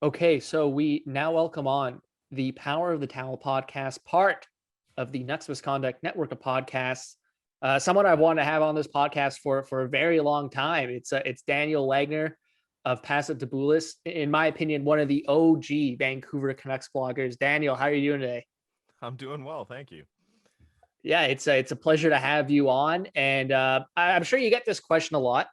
Okay, so we now welcome on the Power of the Towel podcast, part of the Nuts Misconduct network of podcasts. Someone I want to have on this podcast for a very long time. It's Daniel Wagner of Pass It to Boulis. In my opinion, one of the OG Vancouver Canucks bloggers. Daniel, how are you doing today? I'm doing well, thank you. Yeah, it's a pleasure to have you on, and I'm sure you get this question a lot.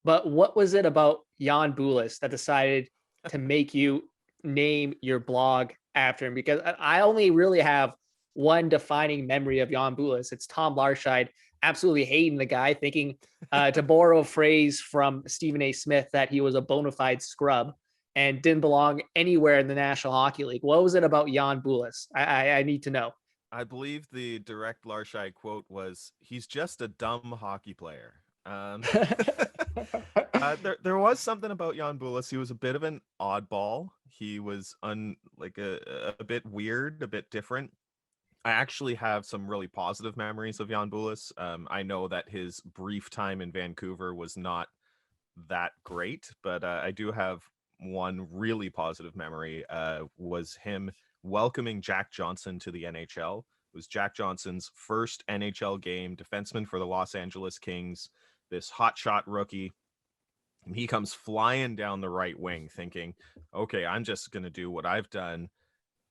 But what was it about Jan Boulis that decided to make you name your blog after him? Because I only really have one defining memory of Jan Boulis. It's Tom Larscheid absolutely hating the guy, thinking, to borrow a phrase from Stephen A. Smith, that he was a bona fide scrub and didn't belong anywhere in the National Hockey League. What was it about Jan Boulis? I need to know. I believe the direct Larshai quote was, "He's just a dumb hockey player." There was something about Jan Boulis. He was a bit of an oddball. He was like a bit weird, a bit different. I actually have some really positive memories of Jan Boulis. I know that his brief time in Vancouver was not that great, but I do have one really positive memory. Was him welcoming Jack Johnson to the NHL. It was Jack Johnson's first NHL game, defenseman for the Los Angeles Kings, this hotshot rookie. And he comes flying down the right wing thinking, okay, I'm just going to do what I've done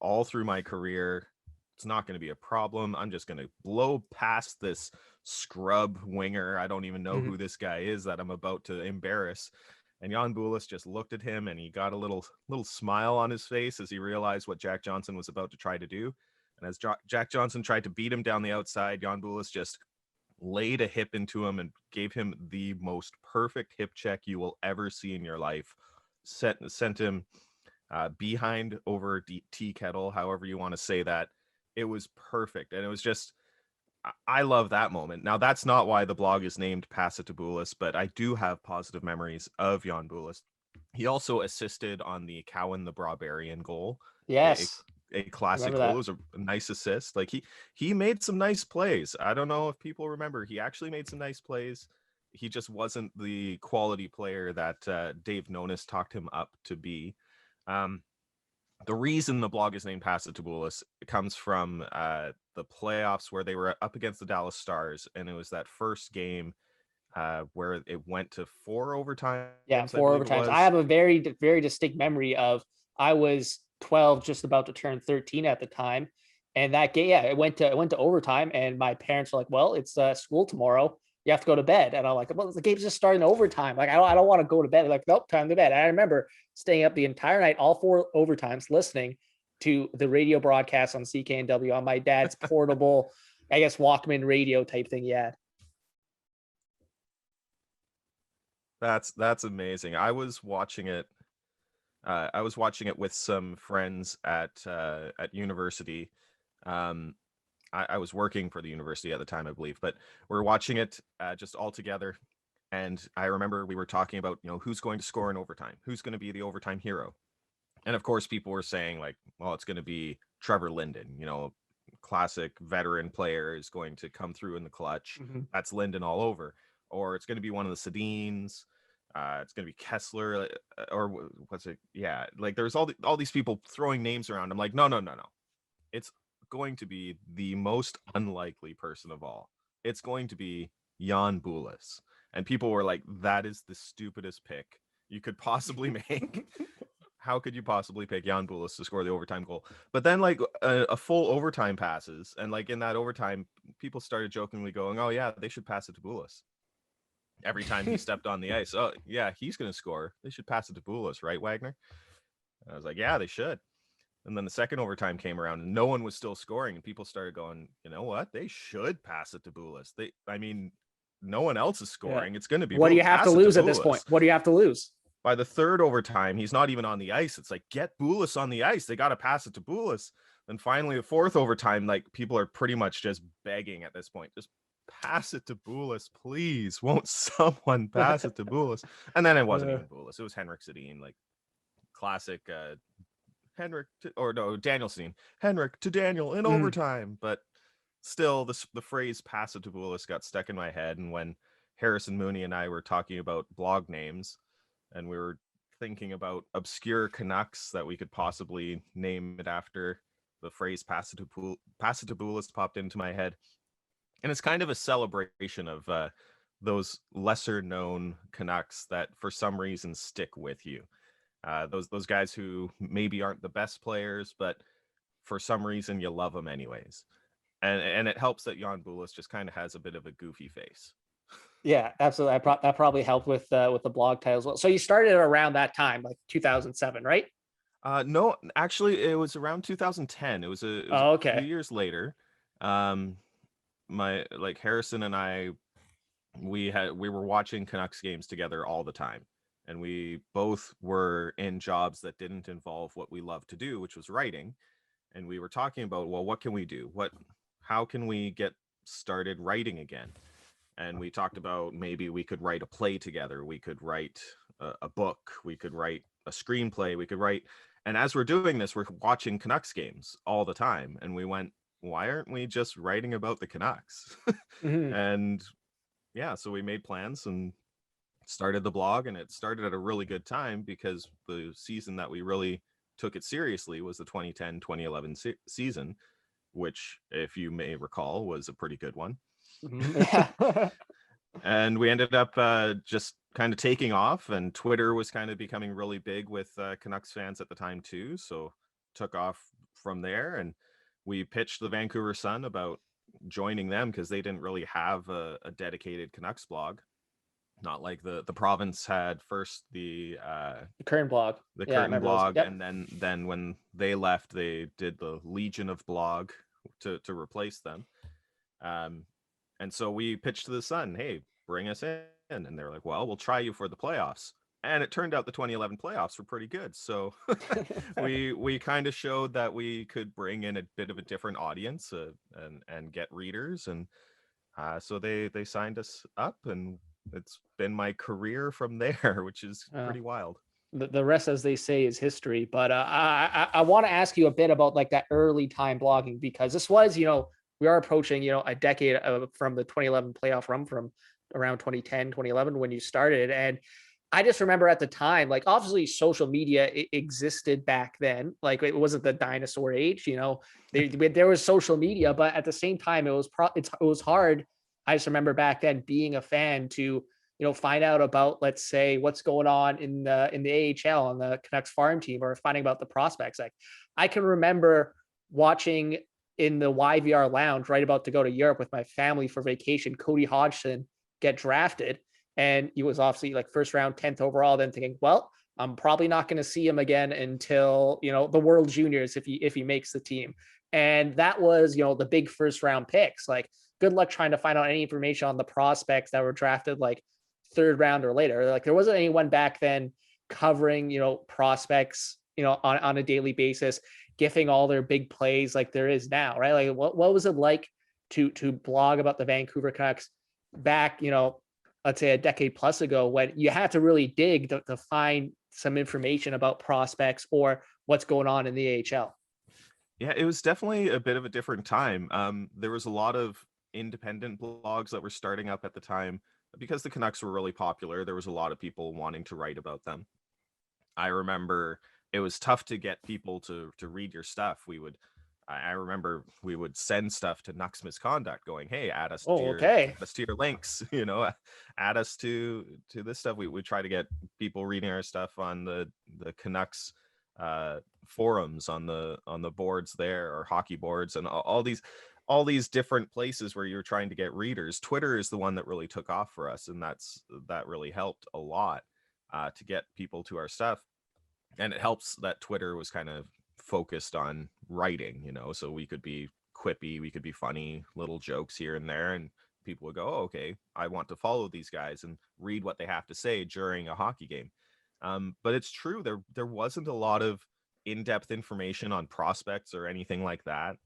all through my career. It's not going to be a problem. I'm just going to blow past this scrub winger. I don't even know Mhm. who this guy is that I'm about to embarrass. And Jan Boulis just looked at him and he got a little smile on his face as he realized what Jack Johnson was about to try to do. And as Jack Johnson tried to beat him down the outside, Jan Boulis just laid a hip into him and gave him the most perfect hip check you will ever see in your life. Sent him behind over tea kettle, however you want to say that. It was perfect. And it was just, I love that moment. Now, that's not why the blog is named Pass It to Boulis, but I do have positive memories of Jan Boulis. He also assisted on the Cowan the Brawbarian goal, a, Yes, a classic remember goal. It that. was a nice assist. Like he made some nice plays. I don't know if people remember. He actually made some nice plays. He just wasn't the quality player that Dave Nonis talked him up to be. Um, the reason the blog is named Pass It to Boulis comes from the playoffs where they were up against the Dallas Stars, and it was that first game where it went to 4 overtimes, I Yeah, believe it 4 overtimes. was. I have a very distinct memory of, I was 12, just about to turn 13 at the time, and that game, yeah, it went to overtime, and my parents were like, "Well, it's school tomorrow. You have to go to bed." And I'm like, "Well, the game's just starting overtime. Like, I don't want to go to bed." They're like, "Nope, time to bed." And I remember staying up the entire night, all 4 overtimes, listening to the radio broadcast on CKNW on my dad's portable, I guess, Walkman radio type thing. Yeah. That's amazing. I was watching it with some friends at university. Um, I was working for the university at the time, I believe, but we're watching it just all together. And I remember we were talking about, who's going to score in overtime, who's going to be the overtime hero. And of course, people were saying like, well, it's going to be Trevor Linden, classic veteran player is going to come through in the clutch. Mhm. That's Linden all over. Or it's going to be one of the Sedins. It's going to be Kessler, or what's it? Yeah, like there's all these people throwing names around. I'm like, no, no, no, no. It's going to be the most unlikely person of all. It's going to be Jan Boulis. And people were like, that is the stupidest pick you could possibly make. How could you possibly pick Jan Boulis to score the overtime goal? But then like a full overtime passes, and like in that overtime, people started jokingly going, "Oh yeah, they should pass it to Boulis." Every time he stepped on the ice, oh yeah, he's gonna score. They should pass it to Boulis, right, Wagner? And I was like, yeah, they should. And then the second overtime came around, and no one was still scoring, and people started going, you know what? They should pass it to Boulis. I mean, no one else is Yeah. scoring. It's going to be What do you Boulis. have to Pass it to lose at this point? Boulis. What do you have to lose? By the third overtime, he's not even on the ice. It's like, get Boulis on the ice. They got to pass it to Boulis. And finally, the fourth overtime, like people are pretty much just begging at this point. Just pass it to Boulis, please. Won't someone pass it to Boulis? And then it wasn't Uh, even Boulis. It was Henrik Sedin, like classic Henrik or no, Daniel Sedin. Henrik to Daniel in mm, overtime. But still, the phrase pass it to Boulis got stuck in my head. And when Harrison Mooney and I were talking about blog names, and we were thinking about obscure Canucks that we could possibly name it after. The phrase "pass it to Boulas" popped into my head, and it's kind of a celebration of those lesser known Canucks that for some reason stick with you. Those guys who maybe aren't the best players, but for some reason you love them anyways. And it helps that Jan Boulas just kind of has a bit of a goofy face. Yeah, absolutely. That probably helped with the blog title as well. So you started around that time, like 2007, right? No, actually, it was around 2010. It was a Oh, few okay. years later. Um, my like Harrison and I, we were watching Canucks games together all the time, and we both were in jobs that didn't involve what we love to do, which was writing. And we were talking about, well, what can we do? How can we get started writing again? And we talked about maybe we could write a play together. We could write a book. We could write a screenplay. We could write. And as we're doing this, we're watching Canucks games all the time. And we went, why aren't we just writing about the Canucks? Hmm. And yeah, so we made plans and started the blog. And it started at a really good time because the season that we really took it seriously was the 2010-2011 season, which, if you may recall, was a pretty good one. Hmm. Yeah. And we ended up just kind of taking off, and Twitter was kind of becoming really big with Canucks fans at the time too, so took off from there. And we pitched the Vancouver Sun about joining them because they didn't really have a dedicated Canucks blog, not like the province had first The current blog. the Yeah, I Curtain remember those. blog, Yep. and then when they left, they did the Legion of blog to replace them. um and so we pitched to the Sun, hey, bring us in. And they're like, well, we'll try you for the playoffs. And it turned out the 2011 playoffs were pretty good. So we kind of showed that we could bring in a bit of a different audience, and get readers. And so they signed us up, and it's been my career from there, which is Uh, pretty wild. the rest, as they say, is history. But I want to ask you a bit about like that early time blogging, because this was, we are approaching, a decade from the 2011 playoff run from around 2010, 2011 when you started. And I just remember at the time, like obviously social media existed back then. Like it wasn't the dinosaur age, there was social media, but at the same time, it was hard. I just remember back then being a fan to find out about, let's say, what's going on in the AHL on the Canucks farm team, or finding about the prospects. Like I can remember watching in the YVR lounge, right about to go to Europe with my family for vacation, Cody Hodgson get drafted. And he was obviously like first round, 10th overall, then thinking, well, I'm probably not going to see him again until, the World Juniors if he makes the team. And that was, the big first round picks. Like good luck trying to find out any information on the prospects that were drafted like third round or later. Like there wasn't anyone back then covering, prospects, on a daily basis, giving all their big plays like there is now, right? Like what was it like to blog about the Vancouver Canucks back, let's say a decade plus ago, when you had to really dig to find some information about prospects or what's going on in the AHL? Yeah, it was definitely a bit of a different time. There was a lot of independent blogs that were starting up at the time because the Canucks were really popular. There was a lot of people wanting to write about them. I remember it was tough to get people to read your stuff. I remember we would send stuff to Nux Misconduct, going, "Hey, Oh, okay. add us to your links, add us to this stuff." We would try to get people reading our stuff on the Canucks forums, on the boards there, or hockey boards, and all these different places where you're trying to get readers. Twitter is the one that really took off for us, and that really helped a lot to get people to our stuff. And it helps that Twitter was kind of focused on writing, so we could be quippy, we could be funny, little jokes here and there, and people would go, oh, okay, I want to follow these guys and read what they have to say during a hockey game. But it's true, there wasn't a lot of in-depth information on prospects or anything like that.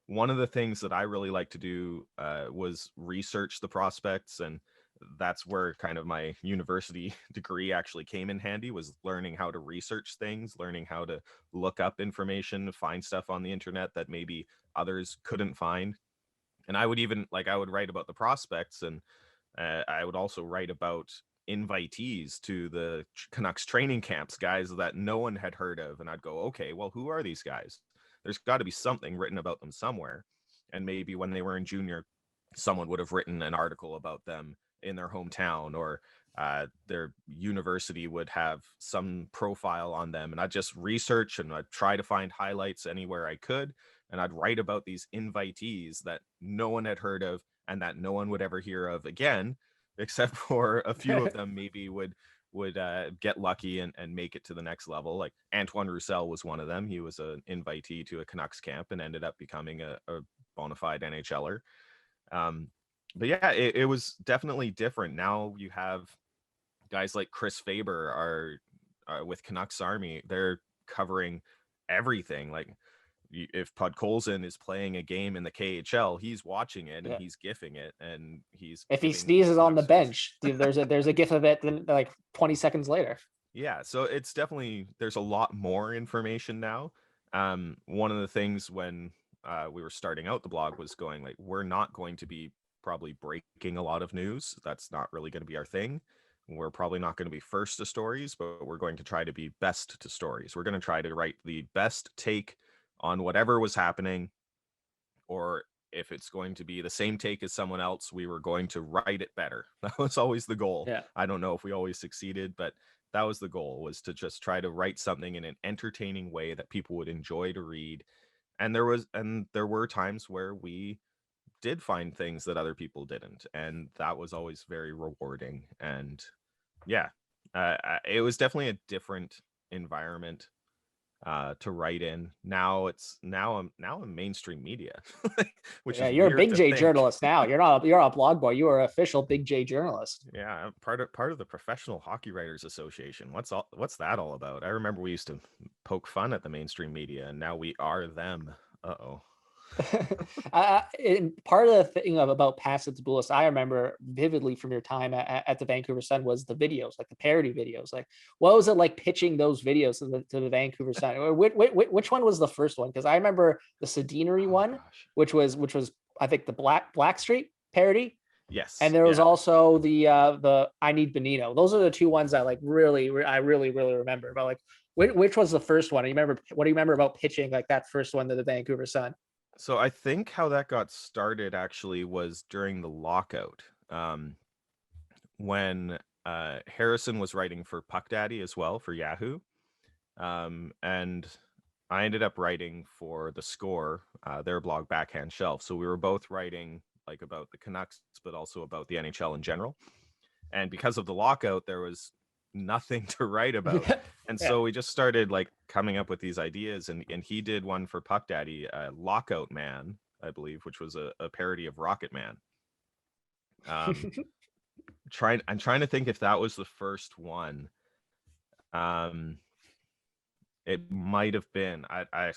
One of the things that I really like to do was research the prospects, and that's where kind of my university degree actually came in handy, was learning how to research things, learning how to look up information, find stuff on the internet that maybe others couldn't find. And I would even, like, I would write about the prospects, and I would also write about invitees to the Canucks training camps, guys that no one had heard of. And I'd go, okay, well, who are these guys? There's got to be something written about them somewhere. And maybe when they were in junior, someone would have written an article about them in their hometown, or their university would have some profile on them. And I'd just research and I'd try to find highlights anywhere I could. And I'd write about these invitees that no one had heard of and that no one would ever hear of again, except for a few of them maybe would get lucky and make it to the next level. Like Antoine Roussel was one of them. He was an invitee to a Canucks camp and ended up becoming a bona fide NHLer. But yeah, it was definitely different. Now you have guys like Chris Faber are with Canucks Army. They're covering everything. Like if Podkolzin is playing a game in the KHL, he's watching it and he's gifing it, and he's if he sneezes on the bench, there's a gif of it then like 20 seconds later. Yeah, so it's definitely, there's a lot more information now. One of the things when we were starting out the blog was going like, we're not going to be probably breaking a lot of news. That's not really going to be our thing. We're probably not going to be first to stories, but we're going to try to be best to stories. We're going to try to write the best take on whatever was happening, or if it's going to be the same take as someone else, we were going to write it better. That was always the goal. Yeah. I don't know if we always succeeded, but that was the goal, was to just try to write something in an entertaining way that people would enjoy to read. And there were times where we did find things that other people didn't, and that was always very rewarding. And yeah, it was definitely a different environment to write in. Now I'm mainstream media, which is you're a Big J think. journalist now. You're a blog boy. You are an official Big J journalist. Yeah, I'm part of the Professional Hockey Writers Association. What's that all about? I remember we used to poke fun at the mainstream media, and now we are them. Uh-oh. Part of the thing about Pass It to Bulis, I remember vividly from your time at the Vancouver Sun, was the videos, like the parody videos. Like, what was it like pitching those videos to the Vancouver Sun? Which one was the first one? Because I remember the Sedinery one, which was I think the Black Street parody. Yes. And there was also the I Need Benito. Those are the two ones I like I really remember. But like, which was the first one? What do you remember about pitching like that first one to the Vancouver Sun? So I think how that got started actually was during the lockout, when Harrison was writing for Puck Daddy as well for Yahoo, and I ended up writing for The Score, their blog Backhand Shelf. So we were both writing like about the Canucks, but also about the NHL in general. And because of the lockout, there was nothing to write about. And so we just started like coming up with these ideas, and he did one for Puck Daddy, Lockout Man, I believe, which was a parody of Rocket Man. I'm trying to think if that was the first one. It might have been. I'd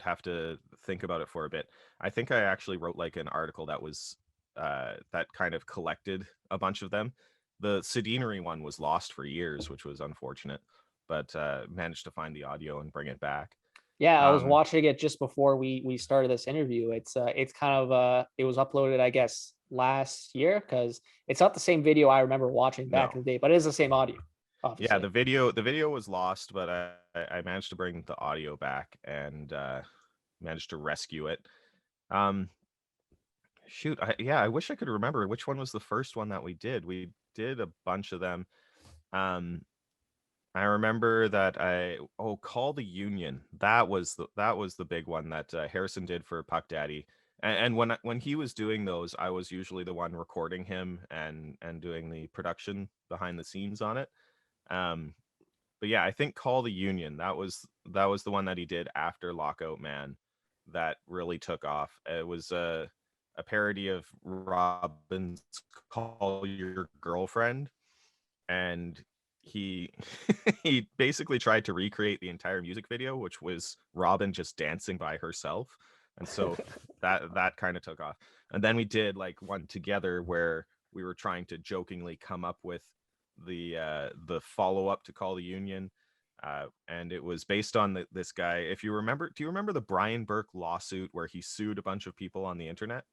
have to think about it for a bit. I think I actually wrote like an article that was that kind of collected a bunch of them. The Sedinery one was lost for years, which was unfortunate, but managed to find the audio and bring it back. Yeah, I was watching it just before we started this interview. It's kind of it was uploaded, I guess, last year, because it's not the same video I remember watching back in the day, but it is the same audio. Obviously. Yeah, the video was lost, but I managed to bring the audio back and managed to rescue it. Shoot, I wish I could remember which one was the first one that we did. We did a bunch of them. I remember that Call the Union. That was the big one that Harrison did for Puck Daddy. And when he was doing those, I was usually the one recording him and doing the production behind the scenes on it. But yeah, I think Call the Union, that was the one that he did after Lockout Man that really took off. It was a parody of Robin's Call Your Girlfriend, and he he basically tried to recreate the entire music video, which was Robin just dancing by herself. And so that kind of took off. And then we did like one together where we were trying to jokingly come up with the follow-up to Call the Union, and it was based on this guy. If you remember, do you remember the Brian Burke lawsuit where he sued a bunch of people on the internet?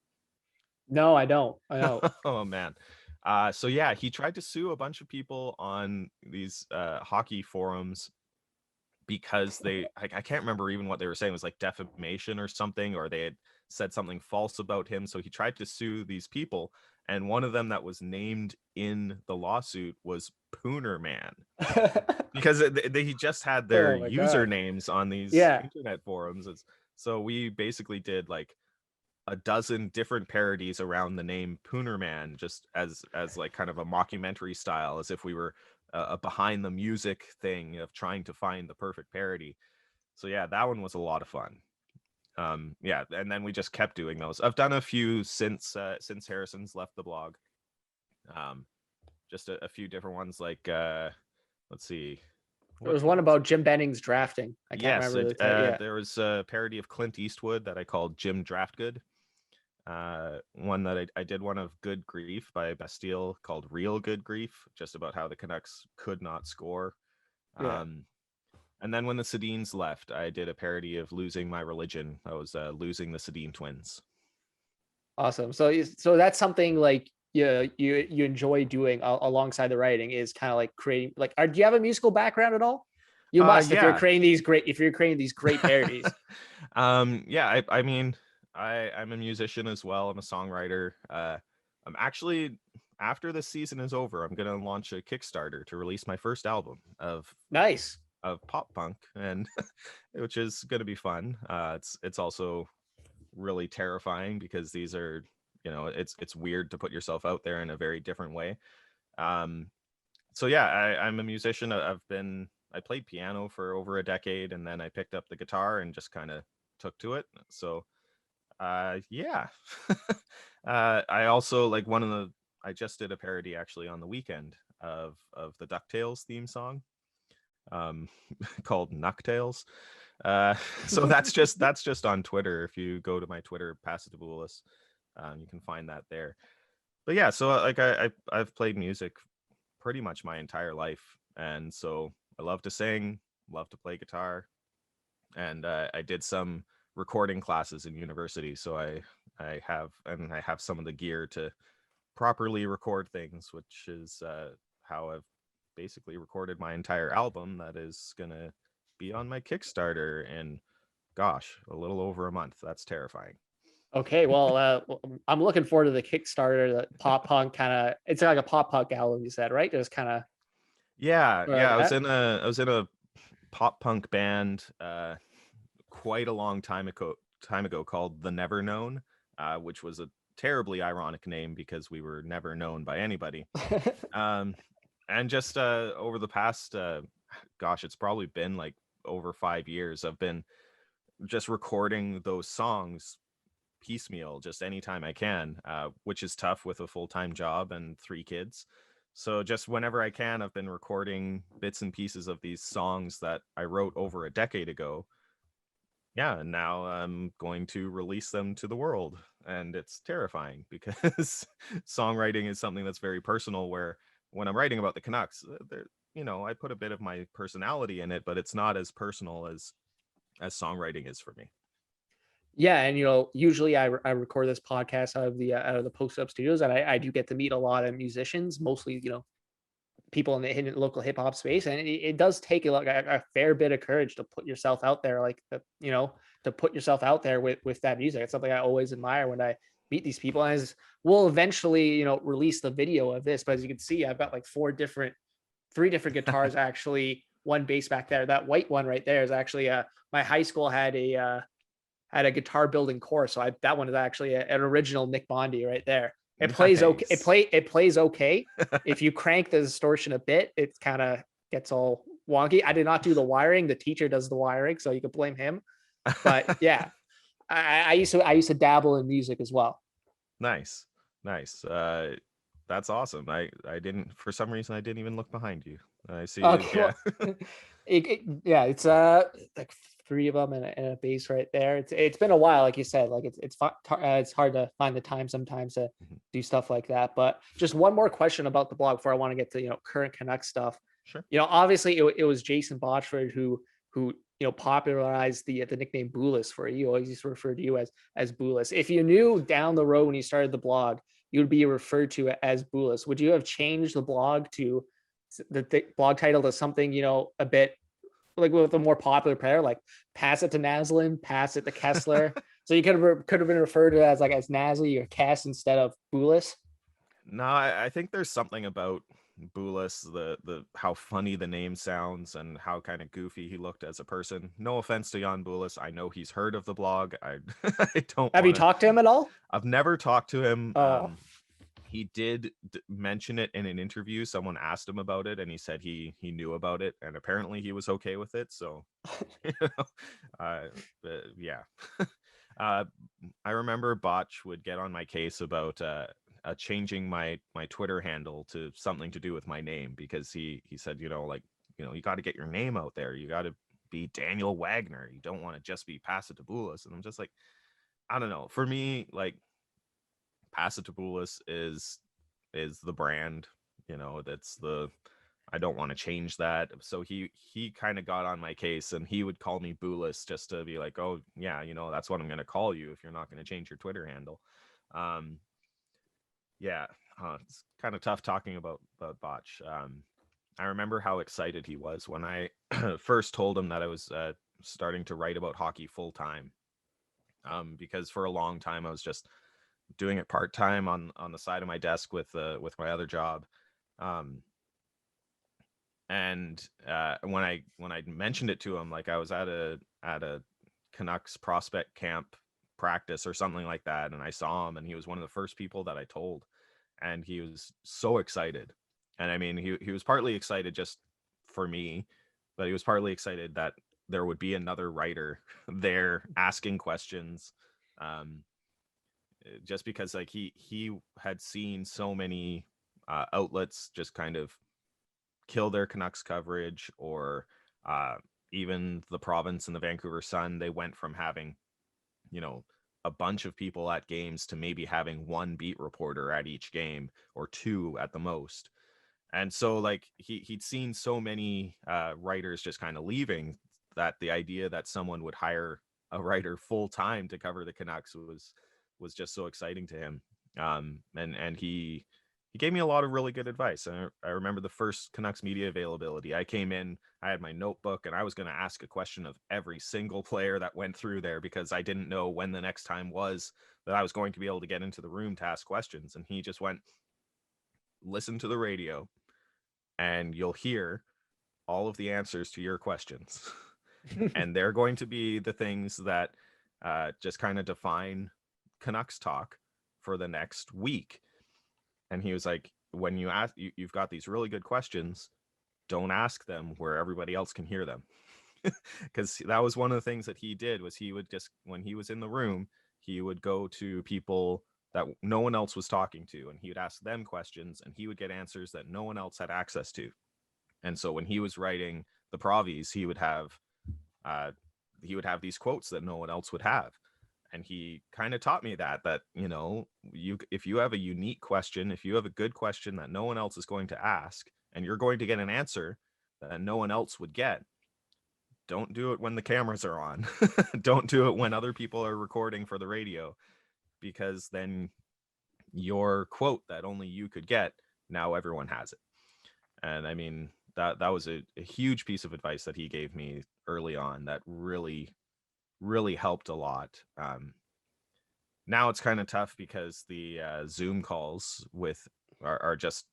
No, I don't. I know. Oh man, So yeah, he tried to sue a bunch of people on these hockey forums because I can't remember even what they were saying. It was like defamation or something, or they had said something false about him. So he tried to sue these people, and one of them that was named in the lawsuit was Pooner Man, because he just had their Oh my god. usernames on these Yeah. internet forums. So we basically did like a dozen different parodies around the name Pooner Man, just as like kind of a mockumentary style, as if we were a behind the music thing of trying to find the perfect parody. So yeah, that one was a lot of fun. Yeah, and then we just kept doing those. I've done a few since Harrison's left the blog. Um, just a few different ones, like let's see, There was one about Jim Benning's drafting. I can't yes, remember the title. Yeah. there was a parody of Clint Eastwood that I called Jim Draftgood. One that I did one of Good Grief by Bastille called Real Good Grief, just about how the Canucks could not score. Yeah. And then when the Sedins left, I did a parody of Losing My Religion. I was Losing the Sedin Twins. Awesome. So that's something like you enjoy doing alongside the writing, is kind of like creating, like, do you have a musical background at all? You must, if you're Yeah. creating these great parodies. Yeah, I mean, I'm a musician as well. I'm a songwriter. I'm actually, after this season is over, I'm gonna launch a Kickstarter to release my first album Nice. of pop punk, and which is gonna be fun. It's also really terrifying because these are, it's weird to put yourself out there in a very different way. Um, so yeah, I'm a musician. I played piano for over a decade, and then I picked up the guitar and just kind of took to it. So yeah. I also like I just did a parody actually on the weekend of the DuckTales theme song, um called Nucktails. So that's just on Twitter. If you go to my Twitter, pass it to Boulas, you can find that there. But yeah, so like I've played music pretty much my entire life, and so I love to sing, love to play guitar, and I did some recording classes in university, so I have some of the gear to properly record things, which is how I've basically recorded my entire album that is gonna be on my Kickstarter in, gosh, a little over a month. That's terrifying. Okay, well, I'm looking forward to the Kickstarter, the pop punk kind of. It's like a pop punk album, you said, right? There's kind of Yeah, that. I was in a pop punk band quite a long time ago called The Never Known, which was a terribly ironic name because we were never known by anybody. Um, and just over the past, gosh, it's probably been like over 5 years, I've been just recording those songs piecemeal, just anytime I can, which is tough with a full-time job and 3 kids. So just whenever I can, I've been recording bits and pieces of these songs that I wrote over a decade ago. Yeah, and now I'm going to release them to the world, and it's terrifying because songwriting is something that's very personal, where when I'm writing about the Canucks, I put a bit of my personality in it, but it's not as personal as songwriting is for me. Yeah, and usually I record this podcast out of the Post Up Studios, and I do get to meet a lot of musicians, mostly people in the local hip hop space, and it does take a fair bit of courage to put yourself out there, like to put yourself out there with that music. It's something I always admire when I meet these people. And as we'll eventually release the video of this, but as you can see, I've got like three different guitars actually. One bass back there, that white one right there is actually my high school had a guitar building course, so that one is actually an original Nick Bondi right there. It plays okay. Nice. It plays okay. If you crank the distortion a bit, it kind of gets all wonky. I did not do the wiring. The teacher does the wiring, so you could blame him. But yeah, I used to dabble in music as well. Nice. That's awesome. I didn't, for some reason, I didn't even look behind you. I see. Okay, Yeah. well, yeah, it's like three of them and a bass right there. It's been a while, like you said. Like it's hard to find the time sometimes to Mhm. do stuff like that. But just one more question about the blog before I want to get to current Canuck stuff. Sure. Obviously it was Jason Botchford who popularized the nickname Bulis for you. Always used to refer to you as Bulis. If you knew down the road when you started the blog you would be referred to as Bulis. Would you have changed the blog to the blog title to something, a bit like with a more popular player, like pass it to Naslin, pass it to Kessler? So you could have been referred to as Nasli or Kess instead of Bulis. No, I think there's something about Boulas, the how funny the name sounds and how kind of goofy he looked as a person. No offense to Jan Boulas, I know he's heard of the blog. I I don't Have you want to. talked to him at all? I've never talked to him. Oh, He did mention it in an interview. Someone asked him about it, and he said he knew about it, and apparently he was okay with it. So, you know, uh, yeah. uh, I remember Botch would get on my case about changing my Twitter handle to something to do with my name, because he said, you got to get your name out there. You got to be Daniel Wagner. You don't want to just be Boulas. And I'm just like, I don't know. For me, like, Boulas is the brand. That's the. I don't want to change that. So he kind of got on my case, and he would call me Bulis just to be like, oh yeah, that's what I'm going to call you if you're not going to change your Twitter handle. Yeah, it's kind of tough talking about Botch. I remember how excited he was when I first told him that I was starting to write about hockey full time. Because for a long time I was just doing it part time on the side of my desk with my other job. And when I mentioned it to him, like I was at a Canucks prospect camp practice or something like that, and I saw him, and he was one of the first people that I told, and he was so excited. And I mean, he was partly excited just for me, but he was partly excited that there would be another writer there asking questions, just because like he had seen so many outlets just kind of kill their Canucks coverage, or even the Province and the Vancouver Sun. They went from having, a bunch of people at games to maybe having one beat reporter at each game, or two at the most. And so like he'd seen so many writers just kind of leaving, that the idea that someone would hire a writer full time to cover the Canucks was just so exciting to him. And he gave me a lot of really good advice. I remember the first Canucks media availability. I came in, I had my notebook, and I was going to ask a question of every single player that went through there, because I didn't know when the next time was that I was going to be able to get into the room to ask questions. And he just went, listen to the radio, and you'll hear all of the answers to your questions. And they're going to be the things that just kind of define Canucks talk for the next week. And he was like, when you ask, you've got these really good questions, don't ask them where everybody else can hear them. Because that was one of the things that he did, was he would just, when he was in the room, he would go to people that no one else was talking to, and he would ask them questions, and he would get answers that no one else had access to. And so when he was writing the Provies, he would have these quotes that no one else would have. And he kind of taught me that if you have a unique question, if you have a good question that no one else is going to ask, and you're going to get an answer that no one else would get, don't do it when the cameras are on. Don't do it when other people are recording for the radio, because then your quote that only you could get, now everyone has it. And I mean, that was a huge piece of advice that he gave me early on that really helped a lot. Now it's kind of tough because the Zoom calls are just,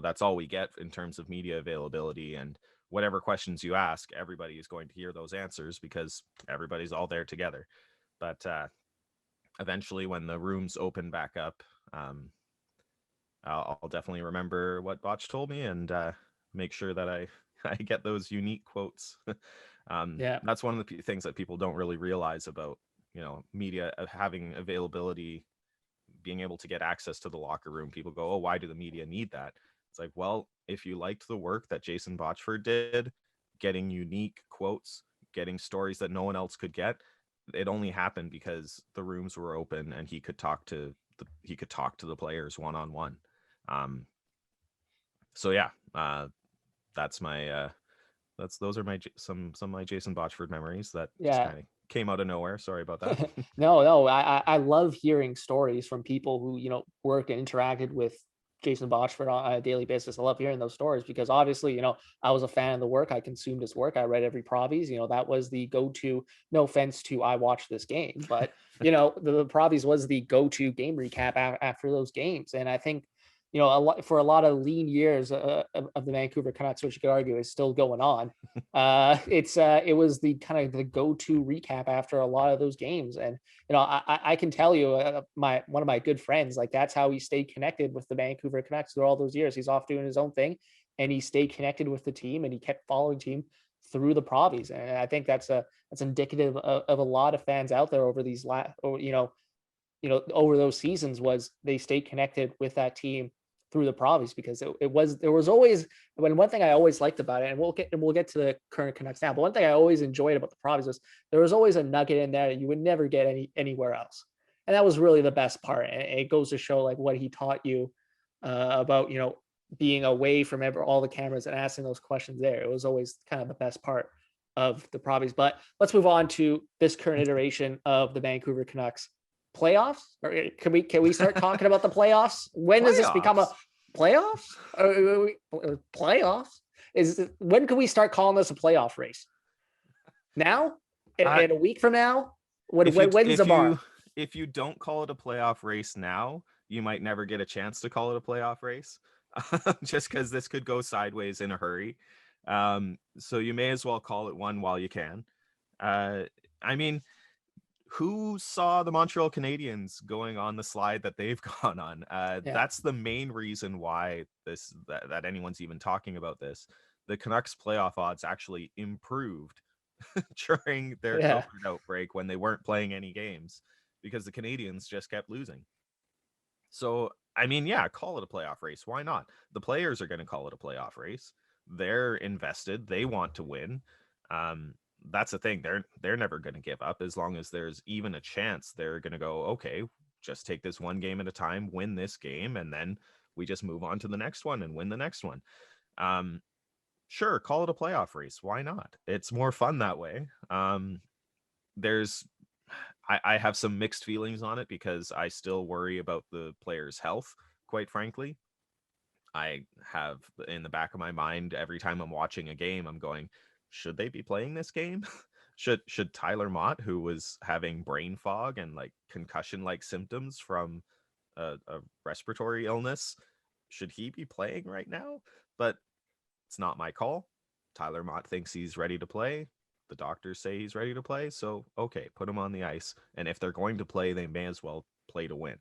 that's all we get in terms of media availability, and whatever questions you ask, everybody is going to hear those answers because everybody's all there together. But eventually, when the rooms open back up, I'll definitely remember what Botch told me, and make sure that I get those unique quotes. Yeah. That's one of the things that people don't really realize about, media having availability, being able to get access to the locker room. People go, oh, why do the media need that? It's like, well, if you liked the work that Jason Botchford did, getting unique quotes, getting stories that no one else could get, it only happened because the rooms were open and he could talk to the players one-on-one. So yeah, that's my those are some of my Jason Botchford memories that just Yeah. kind of came out of nowhere. Sorry about that. No, I love hearing stories from people who, work and interacted with Jason Botchford on a daily basis. I love hearing those stories because obviously, I was a fan of the work. I consumed his work. I read every Provies. That was the go-to. No offense to I watched this game, but the Provies was the go-to game recap after those games. And I think, a lot of lean years of the Vancouver Canucks, which you could argue is still going on. It was the kind of the go-to recap after a lot of those games. And I can tell you, one of my good friends, like that's how he stayed connected with the Vancouver Canucks through all those years. He's off doing his own thing, and he stayed connected with the team, and he kept following team through the Provies. And I think that's indicative of a lot of fans out there over these over those seasons, was they stayed connected with that team through the Provies, because there was always, when one thing I always liked about it, and we'll get to the current Canucks now, but one thing I always enjoyed about the Provies was there was always a nugget in there that you would never get anywhere else. And that was really the best part. And it goes to show like what he taught you about, being away from all the cameras and asking those questions there. It was always kind of the best part of the Provies. But let's move on to this current iteration of the Vancouver Canucks. Playoffs? Or can we start talking about the playoffs? When does this become a playoffs? Playoffs? When can we start calling this a playoff race? Now? In a week from now? When's the bar? If you don't call it a playoff race now, you might never get a chance to call it a playoff race, just because this could go sideways in a hurry. So you may as well call it one while you can. I mean, who saw the Montreal Canadiens going on the slide that they've gone on? That's the main reason why that anyone's even talking about this. The Canucks playoff odds actually improved during their COVID outbreak when they weren't playing any games, because the Canadiens just kept losing. So, I mean, call it a playoff race. Why not? The players are going to call it a playoff race. They're invested. They want to win. That's the thing. They're never going to give up. As long as there's even a chance, they're going to go, okay, just take this one game at a time, win this game, and then we just move on to the next one and win the next one. Sure, call it a playoff race. Why not? It's more fun that way. I have some mixed feelings on it because I still worry about the players' health, quite frankly. I have in the back of my mind, every time I'm watching a game, I'm going, should they be playing this game? should Tyler Mott, who was having brain fog and like concussion like symptoms from a respiratory illness, should he be playing right now? But it's not my call. Tyler Mott thinks he's ready to play. The doctors say he's ready to play. So, okay, put him on the ice. And if they're going to play, they may as well play to win.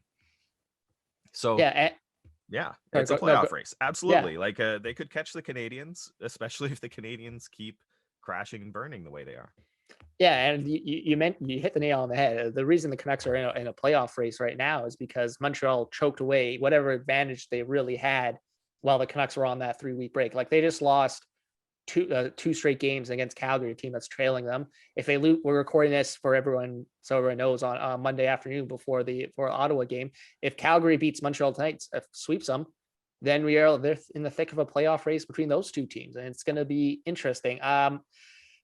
So, it's a playoff race. Absolutely. Like they could catch the Canadiens, especially if the Canadiens keep crashing and burning the way they are. Yeah, and you hit the nail on the head. The reason the Canucks are in a playoff race right now is because Montreal choked away whatever advantage they really had while the Canucks were on that 3-week break. Like they just lost two straight games against Calgary, a team that's trailing them. If they lose, we're recording this for everyone, so everyone knows, on Monday afternoon before the Ottawa game. If Calgary beats Montreal tonight, sweeps them, then they're in the thick of a playoff race between those two teams, and it's going to be interesting.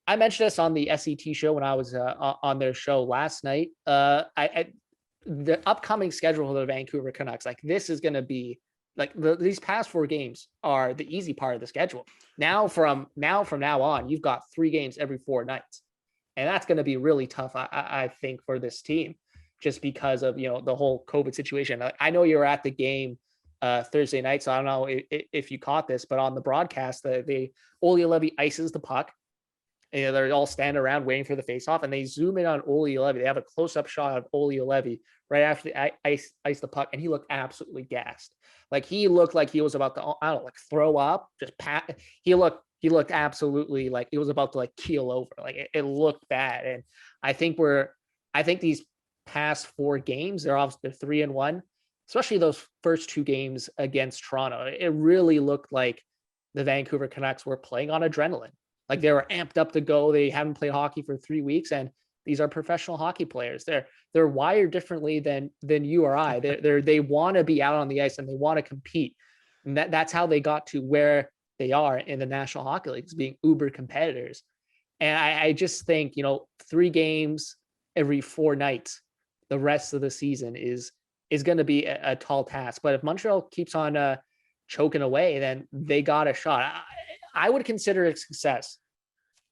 I mentioned this on the SET show when I was on their show last night. The upcoming schedule for the Vancouver Canucks, like this is going to be like these past 4 games are the easy part of the schedule. From now on, you've got 3 games every 4 nights, and that's going to be really tough, I think, for this team, just because of the whole COVID situation. I know you were at the game Thursday night, so I don't know if you caught this, but on the broadcast, the Olli Juolevi ices the puck. And they're all standing around waiting for the faceoff, and they zoom in on Olli Juolevi. They have a close-up shot of Olli Juolevi right after they ice the puck, and he looked absolutely gassed. Like he looked like he was about to, I don't know, like throw up. He looked absolutely like he was about to like keel over. Like it looked bad, and I think these past 4 games, they're 3-1, especially those first 2 games against Toronto. It really looked like the Vancouver Canucks were playing on adrenaline. Like they were amped up to go. They haven't played hockey for 3 weeks, and these are professional hockey players. They're wired differently than you or I. They want to be out on the ice and they want to compete. And that's how they got to where they are in the National Hockey League, as being uber competitors. And I just think, 3 games every 4 nights, the rest of the season is going to be a tall task. But if Montreal keeps on choking away, then they got a shot. I would consider it a success.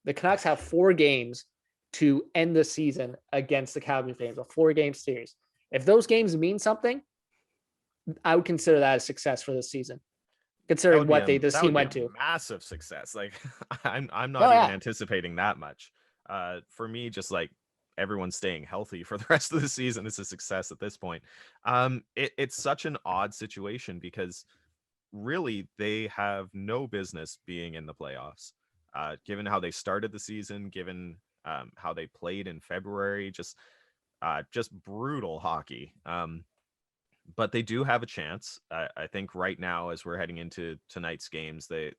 The Canucks have 4 games to end the season against the Calgary Flames, a 4-game series. If those games mean something, I would consider that a success for this season, considering what this team went to. Massive success. Like I'm not Oh, even yeah. anticipating that much. For me, just like everyone staying healthy for the rest of the season is a success at this point. It's such an odd situation because really they have no business being in the playoffs. Given how they started the season, given how they played in February, just brutal hockey. But they do have a chance. I think right now, as we're heading into tonight's games, they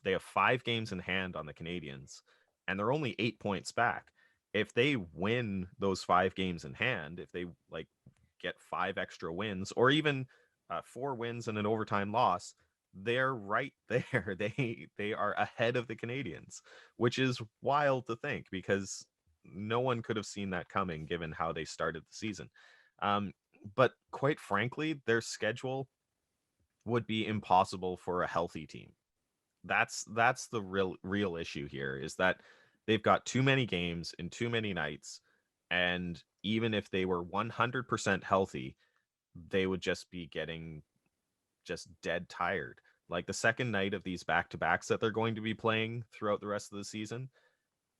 have 5 games in hand on the Canadiens, and they're only 8 points back. If they win those 5 games in hand, if they like get 5 extra wins, or even 4 wins and an overtime loss, they're right there. They are ahead of the Canadiens, which is wild to think because no one could have seen that coming given how they started the season. But quite frankly, their schedule would be impossible for a healthy team. That's the real issue here, is that they've got too many games in too many nights, and even if they were 100% healthy, they would just be getting just dead tired. Like the second night of these back-to-backs that they're going to be playing throughout the rest of the season,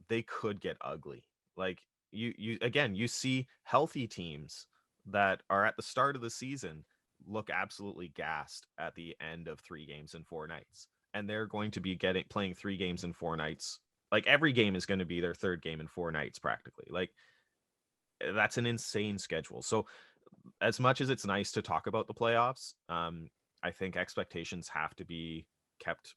they could get ugly. Like you see healthy teams that are at the start of the season look absolutely gassed at the end of 3 games in 4 nights, and they're going to be playing 3 games in 4 nights. Like every game is going to be their 3rd game in 4 nights practically. Like that's an insane schedule. So as much as it's nice to talk about the playoffs, I think expectations have to be kept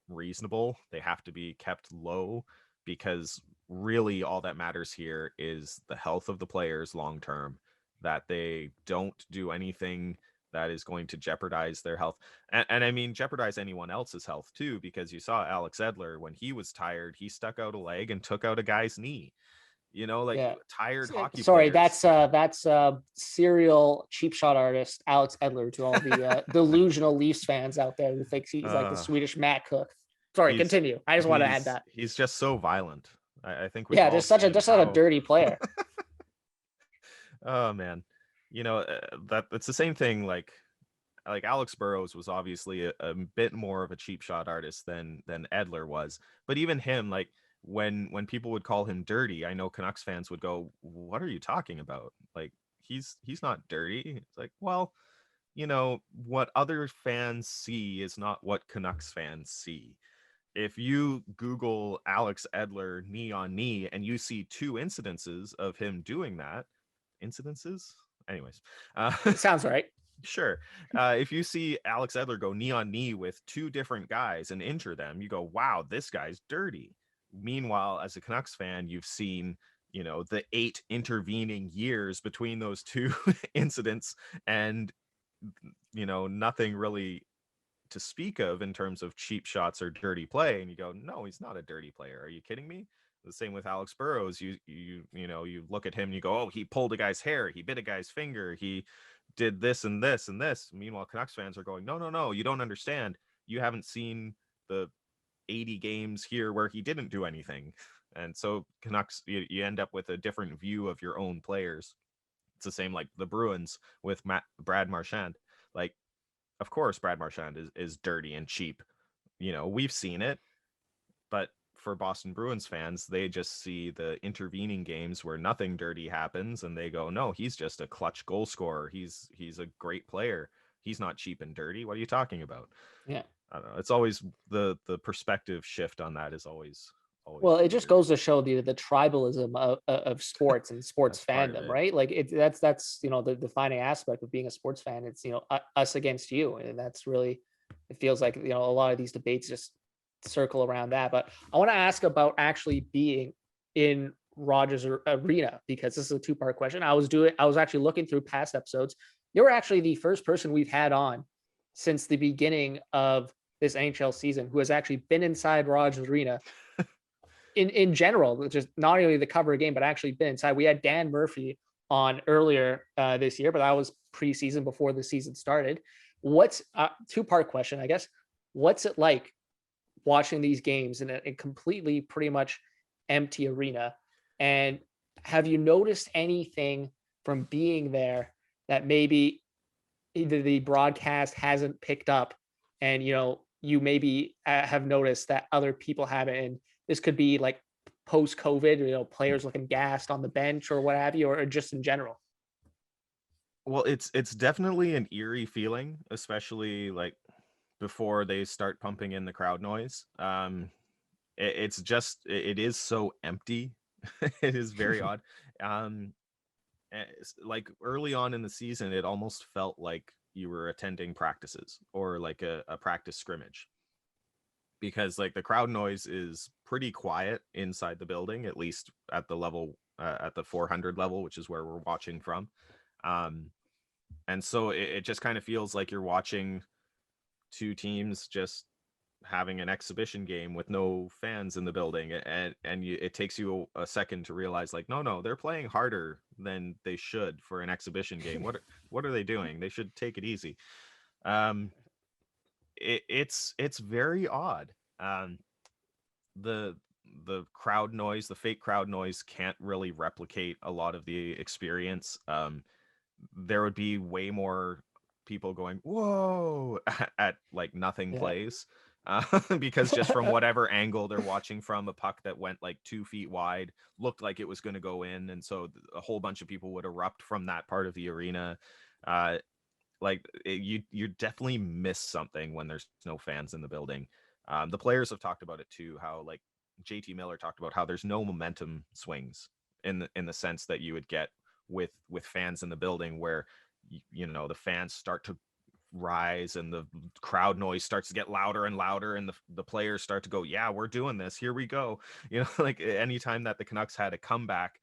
reasonable. They have to be kept low, because really all that matters here is the health of the players long term, that they don't do anything that is going to jeopardize their health. And I mean, jeopardize anyone else's health too, because you saw Alex Edler, when he was tired, he stuck out a leg and took out a guy's knee. Like Yeah. tired hockey Sorry, players. that's serial cheap shot artist Alex Edler, to all the delusional Leafs fans out there who thinks he's like the Swedish Matt Cook. Sorry, continue. I just want to add that. He's just so violent. I think we've just such a dirty player. Oh man, that's the same thing. Like Alex Burrows was obviously a bit more of a cheap shot artist than Edler was, but even him, like when people would call him dirty, I know Canucks fans would go, "What are you talking about? Like he's not dirty." It's like, well, what other fans see is not what Canucks fans see. If you Google Alex Edler knee on knee and you see 2 incidences of him doing that, anyways, sounds right. Sure. If you see Alex Edler go knee on knee with 2 different guys and injure them, you go, wow, this guy's dirty. Meanwhile, as a Canucks fan, you've seen, the 8 intervening years between those 2 incidents, and, nothing really to speak of in terms of cheap shots or dirty play. And you go, no, he's not a dirty player. Are you kidding me? The same with Alex Burrows. You look at him and you go, oh, he pulled a guy's hair, he bit a guy's finger, he did this and this and this. Meanwhile, Canucks fans are going, no, you don't understand. You haven't seen the 80 games here where he didn't do anything. And so Canucks, you end up with a different view of your own players. It's the same like the Bruins with Brad Marchand. Like, of course, Brad Marchand is dirty and cheap. We've seen it. But for Boston Bruins fans, they just see the intervening games where nothing dirty happens, and they go, no, he's just a clutch goal scorer. He's a great player. He's not cheap and dirty. What are you talking about? Yeah. I don't know. It's always the perspective shift on that is always well, it just goes to show the tribalism of sports and sports fandom, right? Like that's the defining aspect of being a sports fan. It's us against you, and that's really, it feels like a lot of these debates just circle around that. But I want to ask about actually being in Rogers Arena, because this is a 2-part question. I was actually looking through past episodes. You were actually the first person we've had on since the beginning of this NHL season who has actually been inside Rogers Arena in general, just not only the cover game, but actually been inside. We had Dan Murphy on earlier this year, but that was preseason before the season started. What's two-part question, I guess. What's it like watching these games in a completely pretty much empty arena? And have you noticed anything from being there that maybe either the broadcast hasn't picked up and you maybe have noticed that other people haven't, and this could be like post COVID, players looking gassed on the bench or what have you, or just in general? Well, it's definitely an eerie feeling, especially like before they start pumping in the crowd noise. It is so empty. It is very odd. Um, like early on in the season, it almost felt like you were attending practices or like a practice scrimmage, because like the crowd noise is pretty quiet inside the building, at least at the level at the 400 level, which is where we're watching from. Um, and so it just kind of feels like you're watching two teams just having an exhibition game with no fans in the building, and it takes you a second to realize like no, they're playing harder than they should for an exhibition game. What are they doing? They should take it easy. um it's very odd. The the crowd noise, the fake crowd noise, can't really replicate a lot of the experience. There would be way more people going whoa at like nothing Yeah. plays, because just from whatever angle they're watching from, a puck that went like 2 feet wide looked like it was going to go in, and so a whole bunch of people would erupt from that part of the arena. uh you definitely miss something when there's no fans in the building. The players have talked about it too, how like JT Miller talked about how there's no momentum swings in the sense that you would get with fans in the building, where the fans start to rise and the crowd noise starts to get louder and louder, and the players start to go, yeah, we're doing this, here we go. Like anytime that the Canucks had a comeback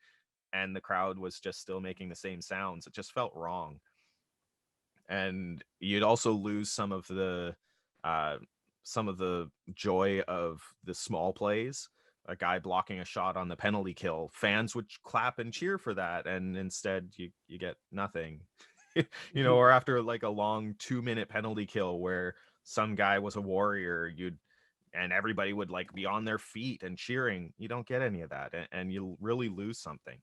and the crowd was just still making the same sounds, it just felt wrong. And you'd also lose uh some of the joy of the small plays. A guy blocking a shot on the penalty kill, fans would clap and cheer for that, and instead you get nothing. Or after like a long 2-minute penalty kill where some guy was a warrior, and everybody would like be on their feet and cheering, you don't get any of that, and you really lose something.